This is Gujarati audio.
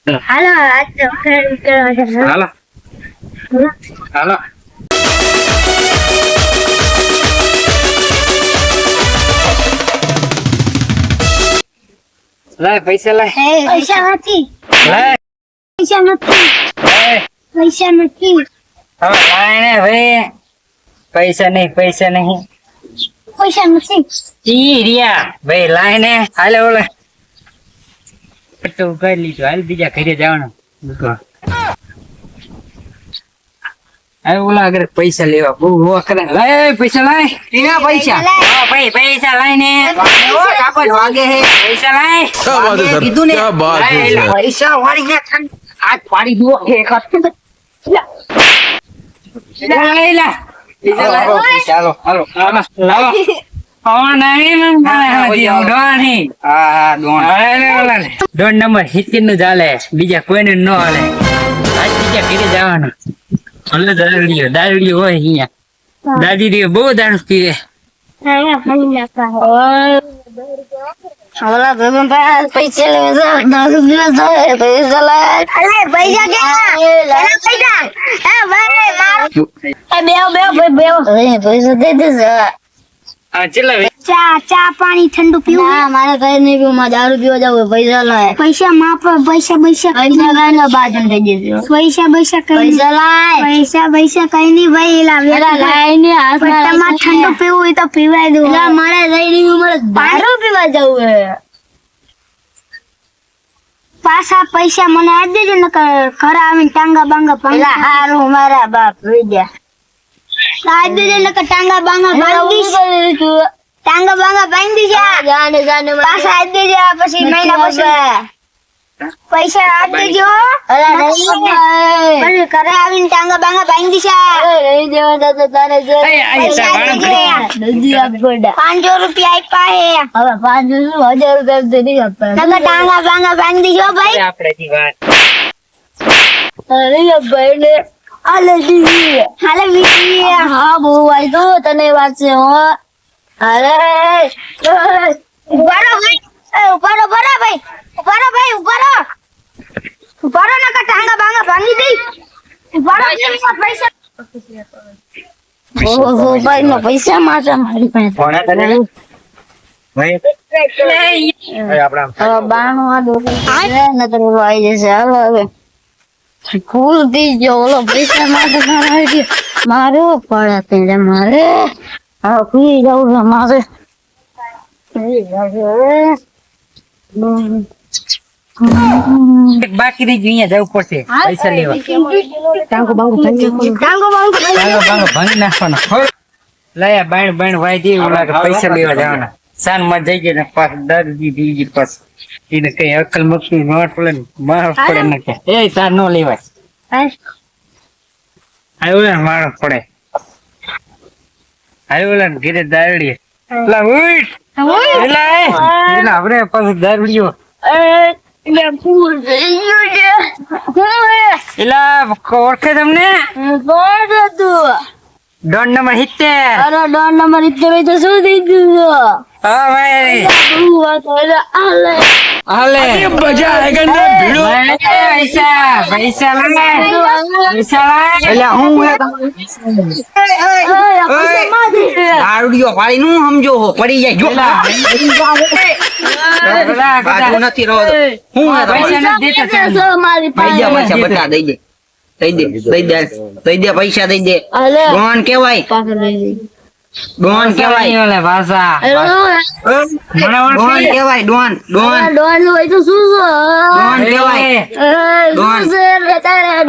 હાલો આજ તો ફેર કરવા છે. હાલો હાલો લાય પૈસા લાય પૈસા નથી લાય પૈસા નથી લાય પૈસા નથી હવે લાય ને ભાઈ પૈસા નહીં પૈસા નથી ઈ રિયા ભાઈ લાય ને હાલે ઓલા તો કરી લીધું હાલ બીજા ઘરે જવાનું હવે ઓલા આગળ પૈસા લેવા બહુ વખરે લાય પૈસા લાય કેના પૈસા હા ભાઈ પૈસા લાય ને કાપડ વાગે હે પૈસા લાય क्या बात है सर કીધું ને क्या बात है लाए, सर પૈસા વાળી ને આજ પાડી દો એક ચાલો હાલો લાવો નહીં હા દોઢ નંબર સિત્તેર નું ચાલે બીજા કોઈને ન હાલે આજ બીજા ઘરે જવાનું હલે દારૂડિયો હોય અહીંયા દાદી રી બહુ દારૂ પીવે ઓલા ભગવાન પાસે પૈસા લેવા દારૂ પીવા જાય પૈસા લાય અલે પૈસા કે પૈસા એ ભાઈ માર બે પૈસા દે દે ચેલા ચા પાણી ઠંડુ પીવું ના મારે કઈ નહીં પીવું મારે દારૂ પીવા જવું પૈસા લાય પૈસા માપ પૈસા કઈ બાજુ થઈ જશે પૈસા કઈ નહીં ભાઈ લાય ને તમારે ઠંડુ પીવું હોય તો પીવાય દઉં મારે જઈ રહ્યું મારે દારૂ પીવા જવું હે પાછા પૈસા મને આપી દેજો ને ઘરે આવીને ટાંગા બાંગા પેલા હારું મારા બાપ લઈ ગયા આપી દેજો ને ટાંગા બાંગા બાંધીશ ટાંગા બાંગા બાંધી જાને પાછા આપી દેજો પછી મહિના પછી પૈસા આપી દેજો પછી ઘરે આવીને ટાંગા બાંગા બાંધી લઈ દેવા તો તારે જો 500 રૂપિયા આપ્યા હે હવે 500 1000 રૂપિયા દે આપવા ટાંગા બાંગા બાંધી જો ભાઈ આપણે જી વાત અરે ભાઈ ને હાલે વીસી હા બહુ આઈ તો તને વાત છે હો અરે ઉભારો ભાઈ ના ટાંગા બાંગા ભાંગી દઈ પૈસા ઓહો ભાઈ નો પૈસા મારા મારી પાસે ફોન તને ભાઈ આપડા બાણું આ દોરી નતર આવી જશે હાલો હવે ફૂલ દી જો ઓલો પૈસા માટે મારે પડે તે મારે હા પી જાઉં છે મારે બાકી રહી ગયું અહીંયા જવું પડશે પૈસા લેવા ટાંગો બાંગો ભાંગી નાખવાનો લાયા બાણ વાઈ દે ઓલા પૈસા લેવા જવાના સાન માં જઈ ગયા ને પાછ દાદી બીજી પાછ એને કઈ અકલ મકની નોટ પડે ને માણસ પડે ને કે એ તાર નો લેવાય આવ્યો ને માણસ પડે આવ્યો ને ઘરે દારડી લા ઉઠ એલા આપણે પાછું દારડીયો એલા ઓળખે તમને દોઢ નંબર 70 અરે દોઢ નંબર 70 તો શું થઈ ગયું હા ભાઈ હાલે मजा आएगा ना भिड़ो પૈસા એટલે હું દારૂડિયો પાડી નું સમજો હો પડી જાય જો બાજુ નથી રહો હું પૈસા બધા દઈ દે પૈસા દઈ દે ડોન કેવાય ભાષા ડોન કેવાય ડોન હોય તો શું ડોન કેવાય ડોન તારે